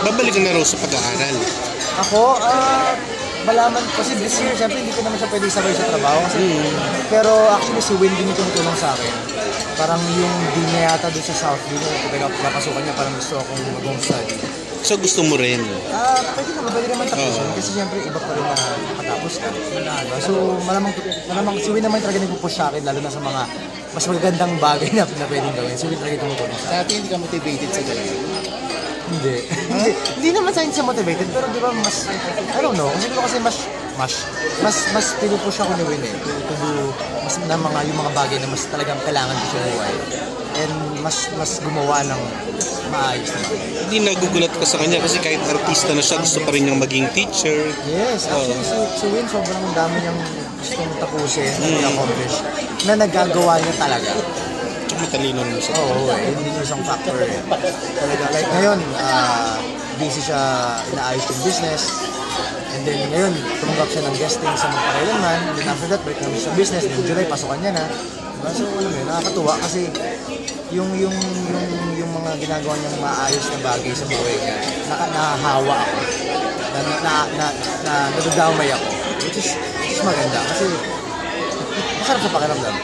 babalik ka na raw sa pag-aaral. Ako, malaman kasi this year, siyempre hindi ko naman siya pwede sabay sa trabaho. Kasi, pero actually si Win din yung tumutulong sa akin. Parang yung din niya yata doon sa South din, napasukan niya, parang gusto akong mag-home study. So gusto mo rin? Pwede naman tapusin. Kasi siyempre iba pa rin na nakatapos ka. So malamang si Win naman talaga nagpupush sa akin, lalo na sa mga mas magagandang bagay na pwedeng gawin. Si Win talaga tumutulong sa akin. Dati hindi ka motivated sa ganun. Hindi. Hindi naman sa siya motivated, pero di ba mas, I don't know, kasi mas pinupush ako ni Win to do mas na yung mga bagay na mas talagang kailangan ko sa buhay. And mas gumawa ng maayos na bagay. Hindi nagugulat ka sa kanya kasi kahit artista na siya, gusto pa rin niyang maging teacher. Yes, actually si Win sobrang dami niyang gustong tapusin, accomplish, na nagagawa niya talaga. Matalino mo siya. Oo, hindi yung isang factor eh. Talaga, like ngayon, busy siya, inaayos yung business. And then ngayon, tumanggap siya ng guesting sa Magpakailanman. And then after that, break namin sa business. Then July, pasukan niya na. Diba? So, alam mo yun, nakakatuwa kasi yung mga ginagawa niyang maayos na bagay sa buhay niya, nahahawa ako. Nadadamay ako. Which is maganda kasi masarap sa pakiramdam.